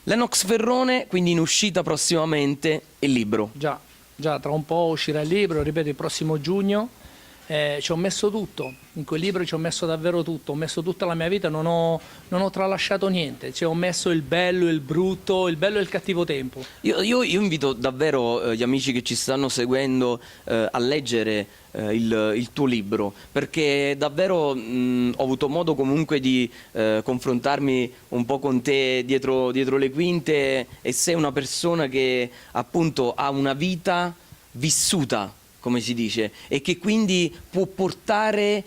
Lennox Ferrone, quindi in uscita prossimamente il libro. Già, tra un po' uscirà il libro, ripeto, il prossimo giugno. Ci ho messo tutto, in quel libro ci ho messo davvero tutto, ho messo tutta la mia vita, non ho tralasciato niente, ho messo il bello, il brutto, il bello e il cattivo tempo. Io invito davvero gli amici che ci stanno seguendo a leggere il tuo libro, perché davvero ho avuto modo comunque di confrontarmi un po' con te dietro le quinte, e sei una persona che appunto ha una vita vissuta, come si dice, e che quindi può portare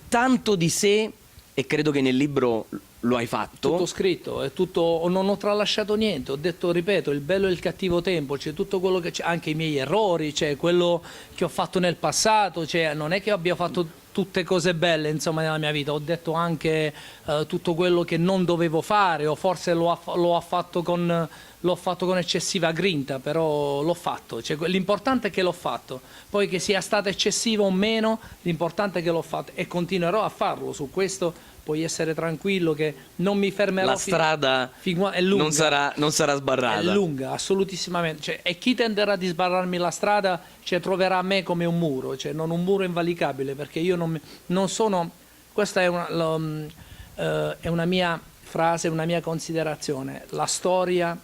tanto di sé, e credo che nel libro lo hai fatto. Tutto scritto, è tutto, non ho tralasciato niente, ho detto, ripeto, il bello e il cattivo tempo, c'è tutto quello che c'è, anche i miei errori, c'è quello che ho fatto nel passato, non è che abbia fatto tutte cose belle, insomma, nella mia vita, ho detto anche tutto quello che non dovevo fare, o forse l'ho fatto con eccessiva grinta, però l'ho fatto, l'importante è che l'ho fatto, poi che sia stata eccessiva o meno, l'importante è che l'ho fatto e continuerò a farlo. Su questo puoi essere tranquillo che non mi fermerò. La strada è lunga, non sarà sbarrata. È lunga, assolutissimamente. E chi tenderà di sbarrarmi la strada troverà me come un muro, non un muro invalicabile, perché io non sono... Questa è una mia frase, una mia considerazione. La storia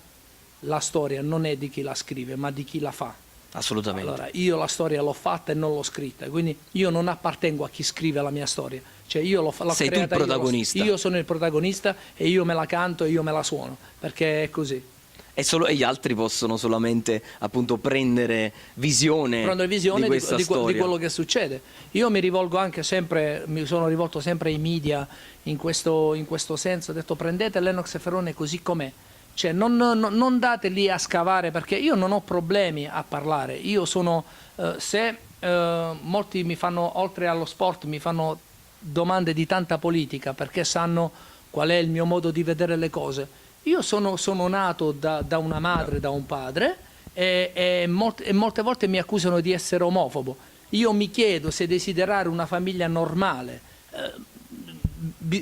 non è di chi la scrive, ma di chi la fa. Assolutamente. Allora, io la storia l'ho fatta e non l'ho scritta, quindi io non appartengo a chi scrive la mia storia. Io l'ho creata. Sei tu il protagonista. Io sono il protagonista e io me la canto e io me la suono, perché è così. E gli altri possono solamente appunto prendere visione di questa storia, di quello che succede. Io mi rivolgo anche sempre, mi sono rivolto sempre ai media in questo senso, ho detto: prendete Lennox Ferrone così com'è. Non date lì a scavare, perché io non ho problemi a parlare. Io sono, molti mi fanno, oltre allo sport, mi fanno domande di tanta politica, perché sanno qual è il mio modo di vedere le cose. Io sono nato da una madre, da un padre, e molte volte mi accusano di essere omofobo. Io mi chiedo se desiderare una famiglia normale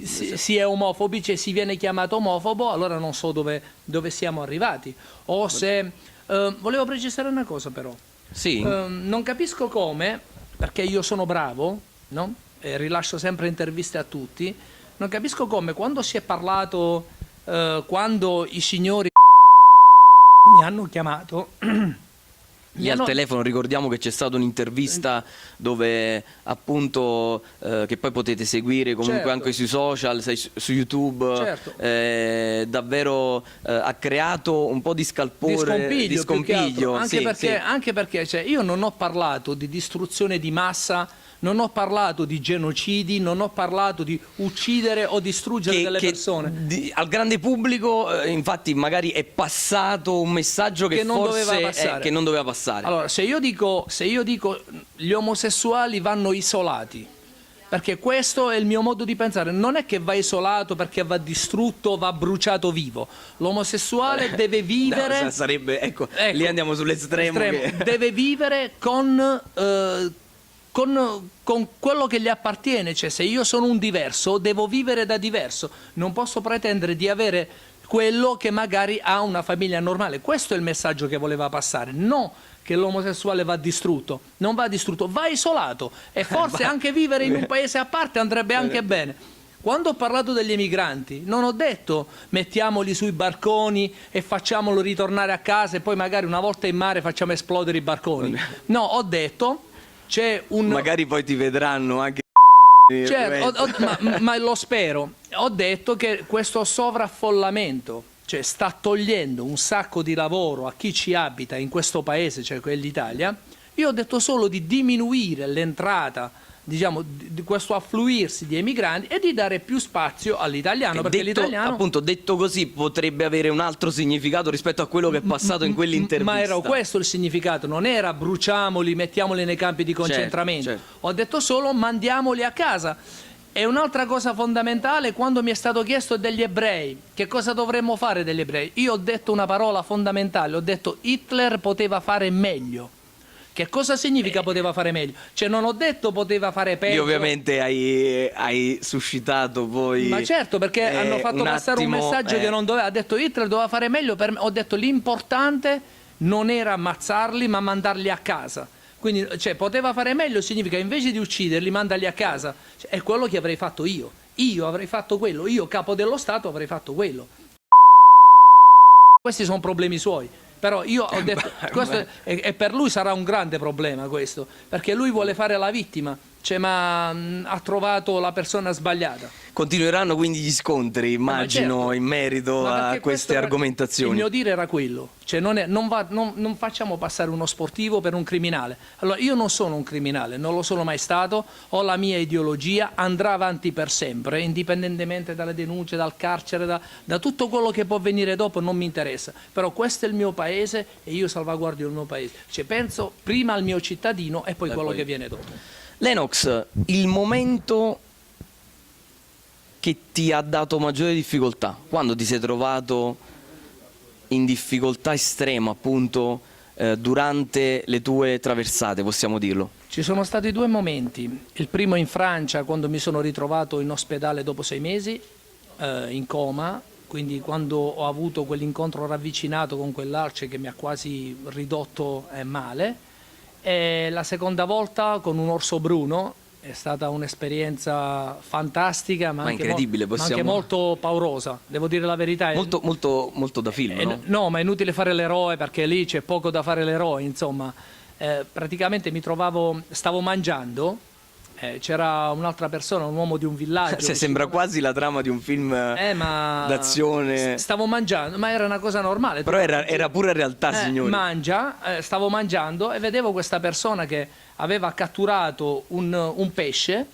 si è omofobi, si viene chiamato omofobo, allora non so dove siamo arrivati. O se volevo precisare una cosa, però. Sì. Non capisco come, perché io sono bravo, no? E rilascio sempre interviste a tutti. Non capisco come, quando si è parlato, quando i signori mi hanno chiamato al telefono, ricordiamo che c'è stata un'intervista dove appunto che poi potete seguire comunque, certo, anche sui social, su YouTube, certo, davvero ha creato un po' di scalpore, di scompiglio, anche perché io non ho parlato di distruzione di massa, non ho parlato di genocidi, non ho parlato di uccidere o distruggere delle persone. Al grande pubblico, infatti, magari è passato un messaggio che non doveva passare. Allora, se io dico gli omosessuali vanno isolati, perché questo è il mio modo di pensare, non è che va isolato perché va distrutto, va bruciato vivo. L'omosessuale deve vivere... No, sarebbe, ecco, lì andiamo sull'estremo. Deve vivere con quello che gli appartiene, se io sono un diverso devo vivere da diverso, non posso pretendere di avere quello che magari ha una famiglia normale. Questo è il messaggio che voleva passare, no che l'omosessuale va distrutto, non va distrutto, va isolato, e forse anche vivere in un paese a parte andrebbe anche bene. Quando ho parlato degli emigranti non ho detto mettiamoli sui barconi e facciamolo ritornare a casa e poi magari una volta in mare facciamo esplodere i barconi. No, ho detto... Magari poi ti vedranno anche... Certo, ma lo spero. Ho detto che questo sovraffollamento sta togliendo un sacco di lavoro a chi ci abita in questo paese, cioè l'Italia. Io ho detto solo di diminuire l'entrata, diciamo, di questo affluirsi di emigranti e di dare più spazio all'italiano, perché l'italiano... Appunto, detto così, potrebbe avere un altro significato rispetto a quello che è passato in quell'intervista. Ma era questo il significato, non era bruciamoli, mettiamoli nei campi di concentramento. Certo. Ho detto solo mandiamoli a casa. E un'altra cosa fondamentale, quando mi è stato chiesto degli ebrei, che cosa dovremmo fare degli ebrei? Io ho detto una parola fondamentale, ho detto Hitler poteva fare meglio. Che cosa significa poteva fare meglio? Cioè non ho detto poteva fare peggio. Lì ovviamente hai suscitato poi... Ma certo, perché hanno fatto passare un messaggio che non doveva. Ha detto Hitler doveva fare meglio, ho detto l'importante non era ammazzarli ma mandarli a casa. Quindi cioè, poteva fare meglio significa invece di ucciderli mandarli a casa. Cioè, è quello che avrei fatto io. Io avrei fatto quello, io capo dello Stato avrei fatto quello. Questi sono problemi suoi. Però io ho detto, questo e per lui sarà un grande problema questo, perché lui vuole fare la vittima, cioè, ma ha trovato la persona sbagliata. Continueranno quindi gli scontri, immagino, certo. in merito a queste argomentazioni. Il mio dire era quello, cioè non facciamo passare uno sportivo per un criminale. Allora io non sono un criminale, non lo sono mai stato, ho la mia ideologia, andrà avanti per sempre, indipendentemente dalle denunce, dal carcere, da tutto quello che può venire dopo, non mi interessa. Però questo è il mio paese e io salvaguardio il mio paese. Cioè, penso prima al mio cittadino e poi quello che viene dopo. Lennox, il momento che ti ha dato maggiore difficoltà, quando ti sei trovato in difficoltà estrema, appunto, durante le tue traversate, possiamo dirlo? Ci sono stati due momenti. Il primo in Francia, quando mi sono ritrovato in ospedale dopo 6 mesi, in coma, quindi quando ho avuto quell'incontro ravvicinato con quell'arce che mi ha quasi ridotto male. E la seconda volta con un orso bruno. È stata un'esperienza fantastica, ma anche, incredibile, ma anche molto paurosa, devo dire la verità. Molto, molto, molto da film, no? No, ma è inutile fare l'eroe perché lì c'è poco da fare l'eroe, insomma. Praticamente stavo mangiando, c'era un'altra persona, un uomo di un villaggio. Sembra quasi la trama di un film d'azione. Stavo mangiando, ma era una cosa normale. Però era pure realtà, signori. Stavo mangiando e vedevo questa persona che aveva catturato un pesce,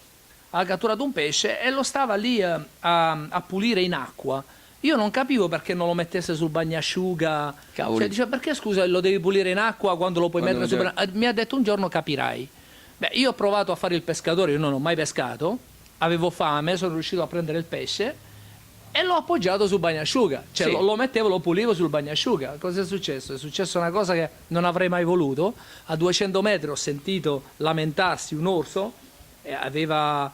e lo stava lì a pulire in acqua. Io non capivo perché non lo mettesse sul bagnasciuga. Cioè, diceva, perché scusa lo devi pulire in acqua quando lo puoi mettere sul mi ha detto un giorno capirai. Beh, io ho provato a fare il pescatore, io non ho mai pescato, avevo fame, sono riuscito a prendere il pesce e l'ho appoggiato sul bagnasciuga, cioè sì. lo mettevo, lo pulivo sul bagnasciuga. Cosa è successo? È successa una cosa che non avrei mai voluto. A 200 metri ho sentito lamentarsi un orso, era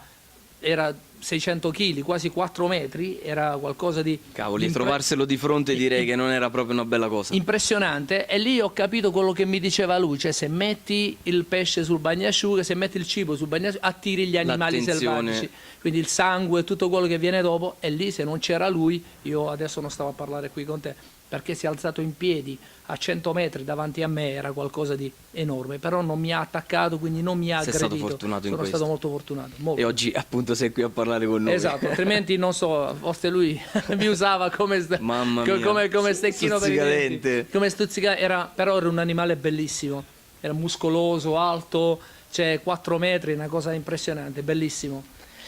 600 kg, quasi 4 metri, era qualcosa di... Cavoli, trovarselo di fronte direi che non era proprio una bella cosa. Impressionante, e lì ho capito quello che mi diceva lui, cioè se metti il pesce sul bagnasciuga, se metti il cibo sul bagnasciuga, attiri gli animali selvatici, quindi il sangue e tutto quello che viene dopo, e lì se non c'era lui, io adesso non stavo a parlare qui con te, perché si è alzato in piedi a 100 metri davanti a me, era qualcosa di enorme, però non mi ha attaccato, quindi non mi ha aggredito. Sei stato fortunato in questo. Sono stato molto fortunato. Molto. E oggi appunto sei qui a parlare con noi. Esatto, altrimenti non so, forse lui mi usava come stecchino per i denti. Come stuzzicadente, però era un animale bellissimo, era muscoloso, alto, cioè 4 metri, una cosa impressionante, bellissimo.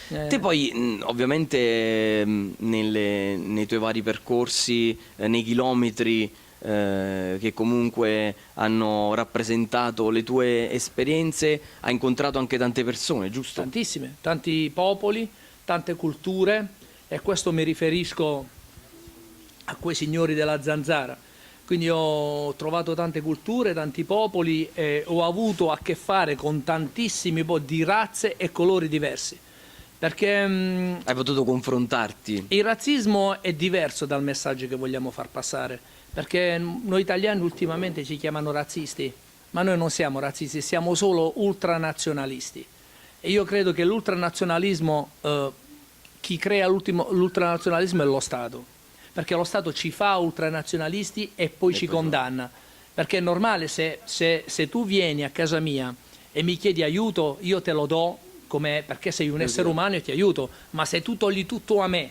Te poi ovviamente nei tuoi vari percorsi, nei chilometri che comunque hanno rappresentato le tue esperienze, hai incontrato anche tante persone, giusto? Tantissime, tanti popoli, tante culture, e questo mi riferisco a quei signori della Zanzara. Quindi ho trovato tante culture, tanti popoli, e ho avuto a che fare con tantissimi di razze e colori diversi. Perché hai potuto confrontarti. Il razzismo è diverso dal messaggio che vogliamo far passare, perché noi italiani ultimamente ci chiamano razzisti, ma noi non siamo razzisti, siamo solo ultranazionalisti. E io credo che l'ultranazionalismo, chi crea l'ultranazionalismo è lo Stato, perché lo Stato ci fa ultranazionalisti e poi ci condanna. Perché è normale, se tu vieni a casa mia e mi chiedi aiuto, io te lo do, perché sei un essere umano e ti aiuto, ma se tu togli tutto a me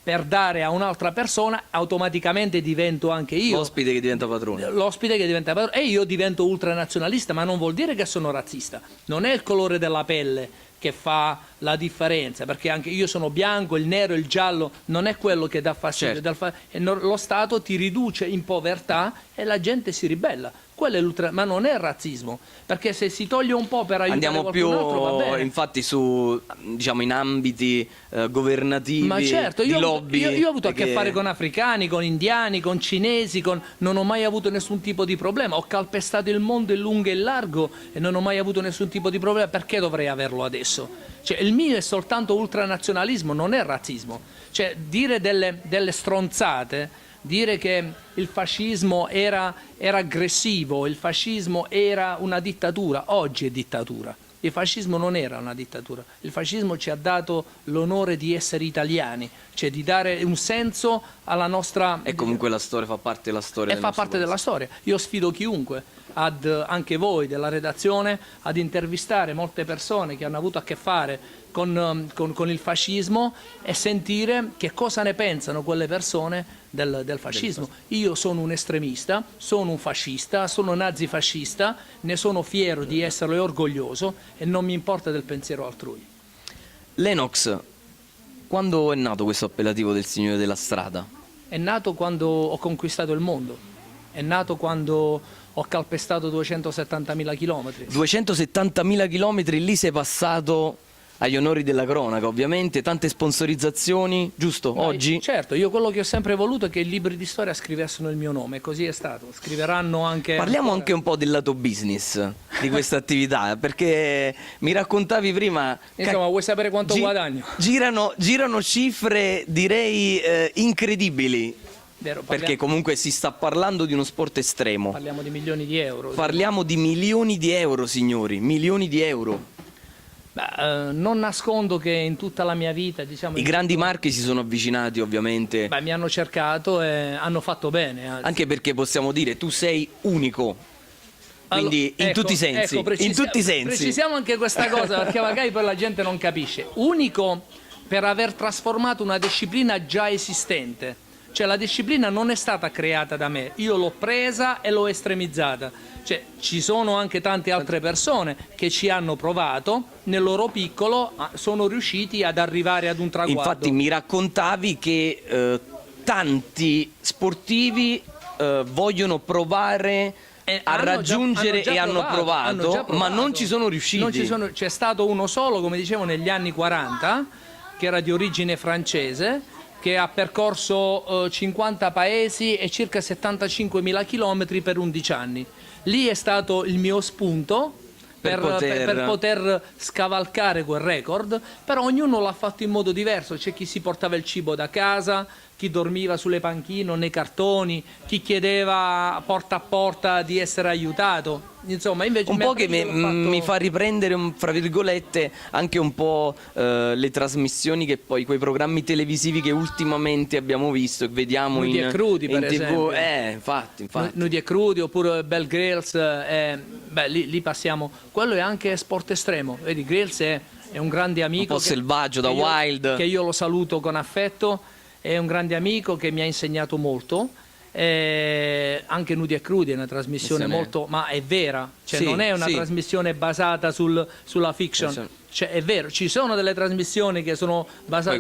per dare a un'altra persona, automaticamente divento anche io l'ospite che diventa padrone. L'ospite che diventa padrone, e io divento ultranazionalista, ma non vuol dire che sono razzista. Non è il colore della pelle che fa la differenza, perché anche io sono bianco, il nero, il giallo, non è quello che dà fastidio. Certo. Lo Stato ti riduce in povertà e la gente si ribella. quello è ma non è razzismo, perché se si toglie un po' per aiutare Andiamo più qualcun altro va bene. infatti su, diciamo, in ambiti governativi, Ma certo, di lobby. io ho avuto a che fare con africani, con indiani, con cinesi, non ho mai avuto nessun tipo di problema. Ho calpestato il mondo in lungo e in largo e non ho mai avuto nessun tipo di problema. Perché dovrei averlo adesso? Cioè, il mio è soltanto ultranazionalismo, non è razzismo. Cioè, dire delle stronzate, dire che il fascismo era aggressivo, il fascismo era una dittatura, oggi è dittatura. Il fascismo non era una dittatura, il fascismo ci ha dato l'onore di essere italiani, cioè di dare un senso alla nostra... E comunque la storia fa parte della storia. E fa parte della storia. Io sfido chiunque, anche voi della redazione, ad intervistare molte persone che hanno avuto a che fare con il fascismo e sentire che cosa ne pensano quelle persone del fascismo. Io sono un estremista, sono un fascista, sono nazifascista, ne sono fiero di esserlo e orgoglioso e non mi importa del pensiero altrui. Lennox, quando è nato questo appellativo del Signore della Strada? È nato quando ho conquistato il mondo, è nato quando ho calpestato 270.000 chilometri. 270.000 chilometri, lì sei passato agli onori della cronaca, ovviamente, tante sponsorizzazioni, giusto? Oggi? Certo, io quello che ho sempre voluto è che i libri di storia scrivessero il mio nome, così è stato. Scriveranno anche... Parliamo anche un po' del lato business di questa attività, perché mi raccontavi prima... Insomma, vuoi sapere quanto guadagno? Girano cifre, direi, incredibili. Vero, Perché comunque si sta parlando di uno sport estremo. Parliamo di milioni di euro. Parliamo di milioni di euro, signori, milioni di euro. Non nascondo che in tutta la mia vita, diciamo, I grandi marchi si sono avvicinati, ovviamente. mi hanno cercato e hanno fatto bene. Anzi. Anche perché possiamo dire, tu sei unico. Quindi in tutti i sensi. In tutti i sensi. Precisiamo anche questa cosa perché magari poi la gente non capisce. Unico per aver trasformato una disciplina già esistente. Cioè la disciplina non è stata creata da me, io l'ho presa e l'ho estremizzata. Cioè, ci sono anche tante altre persone che ci hanno provato, nel loro piccolo sono riusciti ad arrivare ad un traguardo. Infatti mi raccontavi che tanti sportivi vogliono provare a raggiungere e hanno provato, ma non ci sono riusciti. C'è stato uno solo, come dicevo, negli anni 40, che era di origine francese, che ha percorso 50 paesi e circa 75.000 chilometri per 11 anni. Lì è stato il mio spunto per poter scavalcare quel record, però ognuno l'ha fatto in modo diverso. C'è chi si portava il cibo da casa, chi dormiva sulle panchine o nei cartoni, chi chiedeva porta a porta di essere aiutato. Insomma, invece un po' che mi fa riprendere, fra virgolette, anche un po' le trasmissioni che poi, quei programmi televisivi che ultimamente abbiamo visto e vediamo Nudi e crudi, per esempio. Infatti. Nudi e crudi, oppure Bell Grylls, lì passiamo. Quello è anche sport estremo. Vedi, Grylls è un grande amico. Un po' selvaggio, da wild. Che io lo saluto con affetto. È un grande amico che mi ha insegnato molto. Anche Nudi e Crudi è una trasmissione molto, ma è vera, cioè non è una trasmissione basata sulla fiction, cioè è vero, ci sono delle trasmissioni che sono basate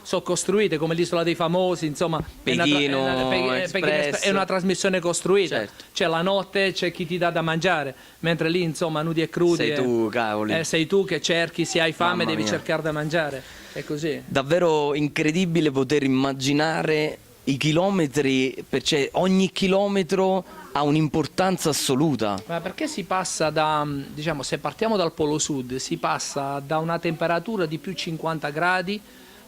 sono costruite, come l'Isola dei Famosi, insomma, è una trasmissione costruita, certo. C'è la notte, c'è chi ti dà da mangiare, mentre lì, insomma, Nudi e Crudi sei tu, cavoli, sei tu che cerchi, se hai fame devi cercare da mangiare, è così. Davvero incredibile poter immaginare i chilometri, cioè ogni chilometro ha un'importanza assoluta. Ma perché si passa da, diciamo, se partiamo dal Polo Sud, si passa da una temperatura di più 50 gradi,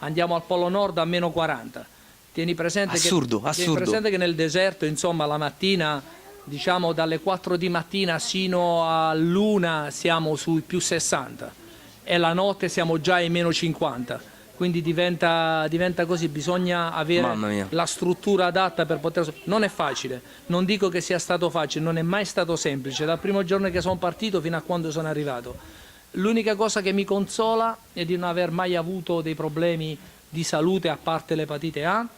andiamo al Polo Nord a meno 40. Tieni presente che nel deserto, insomma, la mattina, diciamo dalle 4 di mattina sino all'1 siamo sui più 60 e la notte siamo già ai meno 50. Quindi diventa così, bisogna avere la struttura adatta per poter... Non è facile, non dico che sia stato facile, non è mai stato semplice, dal primo giorno che sono partito fino a quando sono arrivato. L'unica cosa che mi consola è di non aver mai avuto dei problemi di salute a parte l'epatite A.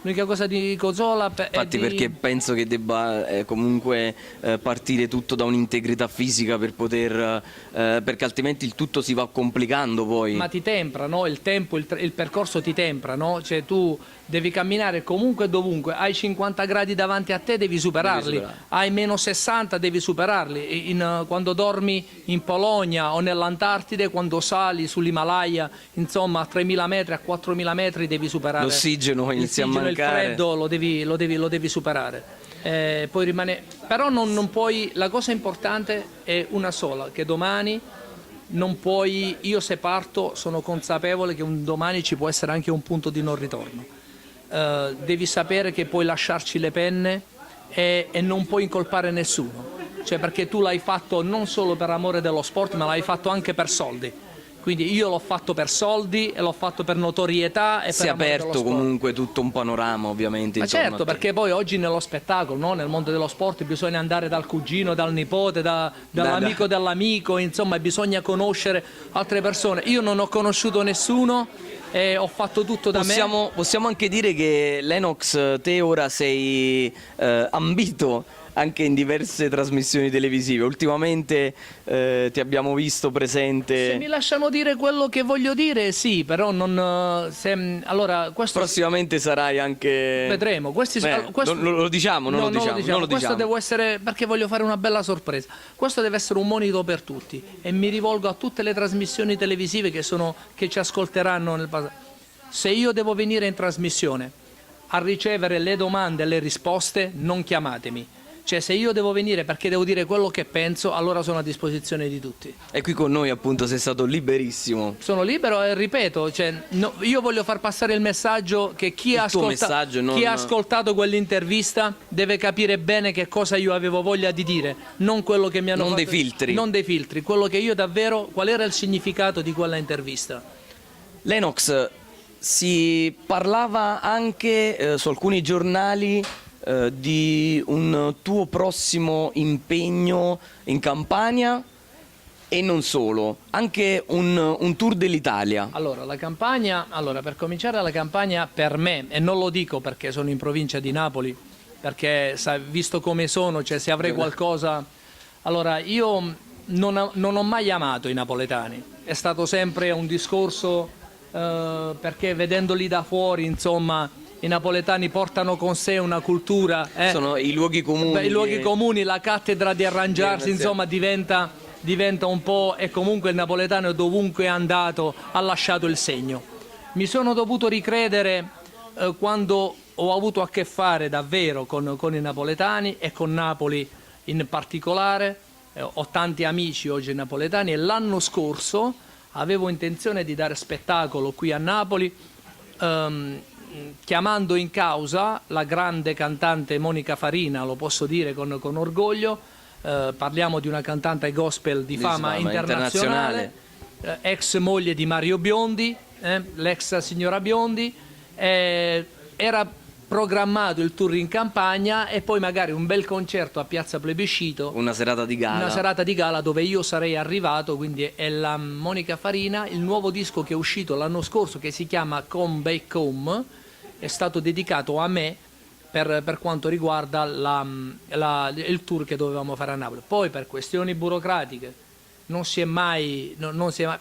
L'unica cosa di consola infatti perché penso che debba comunque partire tutto da un'integrità fisica per poter perché altrimenti il tutto si va complicando poi. Ma ti tempra, no? Il tempo, il percorso ti tempra, no? Cioè tu devi camminare comunque e dovunque, hai 50 gradi davanti a te devi superarli, hai meno 60 devi superarli, quando dormi in Polonia o nell'Antartide, quando sali sull'Himalaya, insomma a 3.000 metri, a 4.000 metri devi superare. L'ossigeno inizia a mancare. Il freddo lo devi superare. Poi rimane, però non puoi, la cosa importante è una sola, che domani non puoi, io se parto sono consapevole che un domani ci può essere anche un punto di non ritorno. Devi sapere che puoi lasciarci le penne e non puoi incolpare nessuno, cioè perché tu l'hai fatto non solo per amore dello sport, ma l'hai fatto anche per soldi. Quindi io l'ho fatto per soldi e l'ho fatto per notorietà e si è aperto comunque tutto un panorama, ovviamente. Ma certo, perché poi oggi nello spettacolo, no? Nel mondo dello sport bisogna andare dal cugino, dal nipote, dall'amico dell'amico, insomma bisogna conoscere altre persone. Io non ho conosciuto nessuno e ho fatto tutto da me. Possiamo anche dire che Lennox, te ora sei ambito anche in diverse trasmissioni televisive. Ultimamente ti abbiamo visto presente. Se mi lasciano dire quello che voglio dire, sì, però non. Allora, questo prossimamente sarai anche. Vedremo. Lo diciamo, non lo diciamo. Questo devo essere, perché voglio fare una bella sorpresa. Questo deve essere un monito per tutti e mi rivolgo a tutte le trasmissioni televisive che ci ascolteranno nel passato. Se io devo venire in trasmissione a ricevere le domande e le risposte, non chiamatemi. Cioè, se io devo venire perché devo dire quello che penso, allora sono a disposizione di tutti. E qui con noi appunto sei stato liberissimo. Sono libero e ripeto, io voglio far passare il messaggio che chi ha ascoltato quell'intervista deve capire bene che cosa io avevo voglia di dire, non quello che mi hanno fatto. Dei filtri. Non dei filtri, quello che io davvero, qual era il significato di quella intervista. Lennox, si parlava anche su alcuni giornali di un tuo prossimo impegno in Campania e non solo, anche un tour dell'Italia. Allora, per cominciare la Campania per me, e non lo dico perché sono in provincia di Napoli, perché visto come sono, cioè se avrei qualcosa. Allora, io non ho mai amato i napoletani, è stato sempre un discorso perché vedendoli da fuori, insomma, i napoletani portano con sé una cultura. Sono i luoghi comuni. I luoghi comuni, la cattedra di arrangiarsi, insomma, diventa un po'. E comunque il napoletano dovunque è andato ha lasciato il segno. Mi sono dovuto ricredere quando ho avuto a che fare davvero con i napoletani e con Napoli in particolare. Ho tanti amici oggi napoletani e l'anno scorso avevo intenzione di dare spettacolo qui a Napoli. Chiamando in causa la grande cantante Monica Farina, lo posso dire con orgoglio, parliamo di una cantante gospel di fama internazionale, ex moglie di Mario Biondi, l'ex signora Biondi, era programmato il tour in Campania e poi magari un bel concerto a Piazza Plebiscito, una serata di gala dove io sarei arrivato. Quindi è la Monica Farina, il nuovo disco che è uscito l'anno scorso che si chiama Come Back Home, è stato dedicato a me per quanto riguarda il tour che dovevamo fare a Napoli. Poi per questioni burocratiche non si è mai,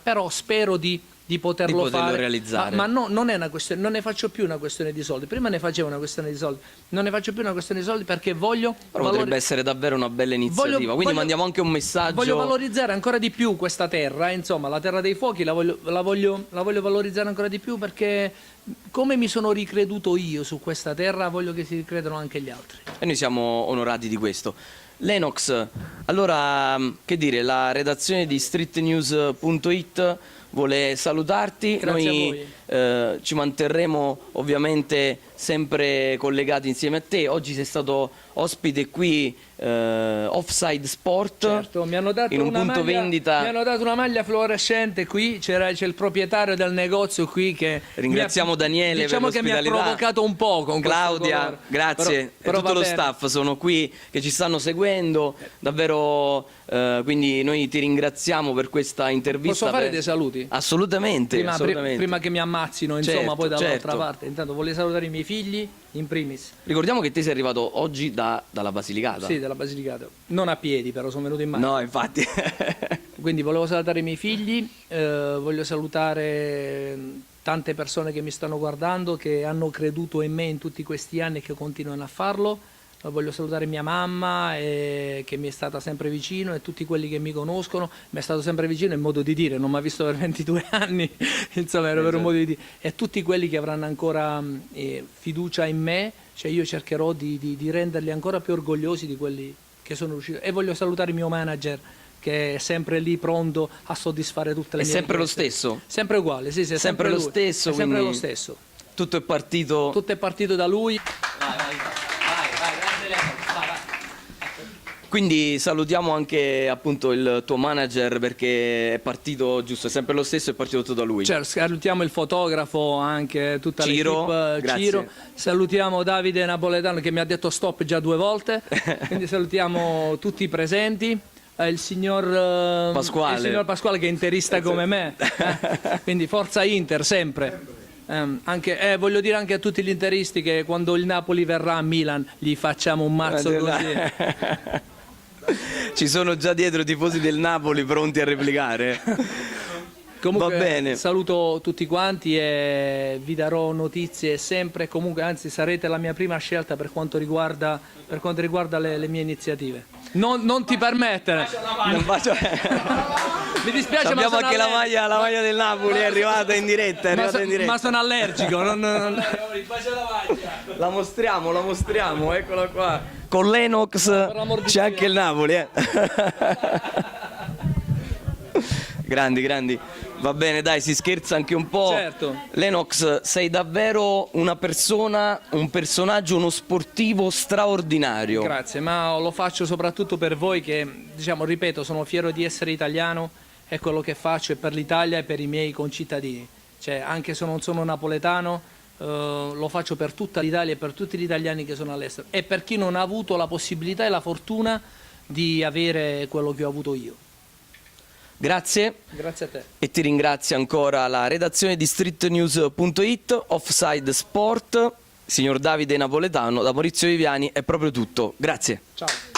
però spero di poterlo fare, realizzare. Ma no, non è una questione, non ne faccio più una questione di soldi. Prima ne facevo una questione di soldi, non ne faccio più una questione di soldi perché voglio. Però potrebbe essere davvero una bella iniziativa. Quindi mandiamo anche un messaggio. Voglio valorizzare ancora di più questa terra, insomma, la terra dei fuochi la voglio valorizzare ancora di più, perché come mi sono ricreduto io su questa terra, voglio che si ricredano anche gli altri. E noi siamo onorati di questo. Lennox, allora, che dire, la redazione di streetnews.it vuole salutarti. Grazie noi a voi. Ci manterremo ovviamente sempre collegati insieme a te. Oggi sei stato ospite qui Offside Sport, certo, mi hanno dato in un punto vendita. Mi hanno dato una maglia fluorescente qui, c'è il proprietario del negozio qui che ringraziamo Daniele, diciamo per l'ospitalità. Che mi ha provocato un po' con Claudia, grazie, però, e tutto lo staff sono qui che ci stanno seguendo davvero, quindi noi ti ringraziamo per questa intervista. Posso fare dei saluti? Assolutamente, prima che mi ammazzino, insomma, certo, poi dall'altra certo. parte. Intanto voglio salutare i miei miei figli in primis. Ricordiamo che te sei arrivato oggi dalla Basilicata. Sì, dalla Basilicata. Non a piedi, però sono venuto in macchina. No, infatti. Quindi volevo salutare i miei figli, voglio salutare tante persone che mi stanno guardando, che hanno creduto in me in tutti questi anni e che continuano a farlo. Voglio salutare mia mamma che mi è stata sempre vicino, e tutti quelli che mi conoscono. Mi è stato sempre vicino, è modo di dire, non mi ha visto per 22 anni, insomma era per un modo di dire. E tutti quelli che avranno ancora fiducia in me, cioè io cercherò di renderli ancora più orgogliosi di quelli che sono riuscito. E voglio salutare il mio manager, che è sempre lì pronto a soddisfare tutte le È mie sempre lo richieste. stesso? Sempre uguale, sì, è Sempre lo lui. stesso, È sempre quindi lo stesso. Tutto è partito... Tutto è partito da lui. Quindi salutiamo anche appunto il tuo manager, perché è partito, giusto, è sempre lo stesso, è partito tutto da lui. Certo, salutiamo il fotografo, anche tutta Ciro, l'equipe, grazie. Ciro. Salutiamo Davide Napoletano, che mi ha detto stop già 2 volte. Quindi salutiamo tutti i presenti. Il signor Pasquale, che è interista come me. Quindi forza Inter sempre. Voglio dire anche a tutti gli interisti che quando il Napoli verrà a Milan gli facciamo un mazzo così. Ci sono già dietro i tifosi del Napoli pronti a replicare. Comunque, Va bene. saluto tutti quanti e vi darò notizie sempre. Comunque, anzi, sarete la mia prima scelta per quanto riguarda le mie iniziative. Non ti permettere. Non faccio... Mi dispiace, Abbiamo ma sono anche la maglia del Napoli, è arrivata in diretta. ma sono allergico. La mostriamo, eccola qua. Con l'Enox c'è anche il Napoli. Grandi. Va bene, dai, si scherza anche un po'. Certo. L'Enox, sei davvero una persona, un personaggio, uno sportivo straordinario. Grazie, ma lo faccio soprattutto per voi che, diciamo, ripeto, sono fiero di essere italiano e quello che faccio è per l'Italia e per i miei concittadini. Cioè, anche se non sono napoletano, lo faccio per tutta l'Italia e per tutti gli italiani che sono all'estero e per chi non ha avuto la possibilità e la fortuna di avere quello che ho avuto io. Grazie. Grazie a te. E ti ringrazio ancora la redazione di streetnews.it, Offside Sport, signor Davide Napoletano, da Maurizio Viviani, è proprio tutto. Grazie. Ciao.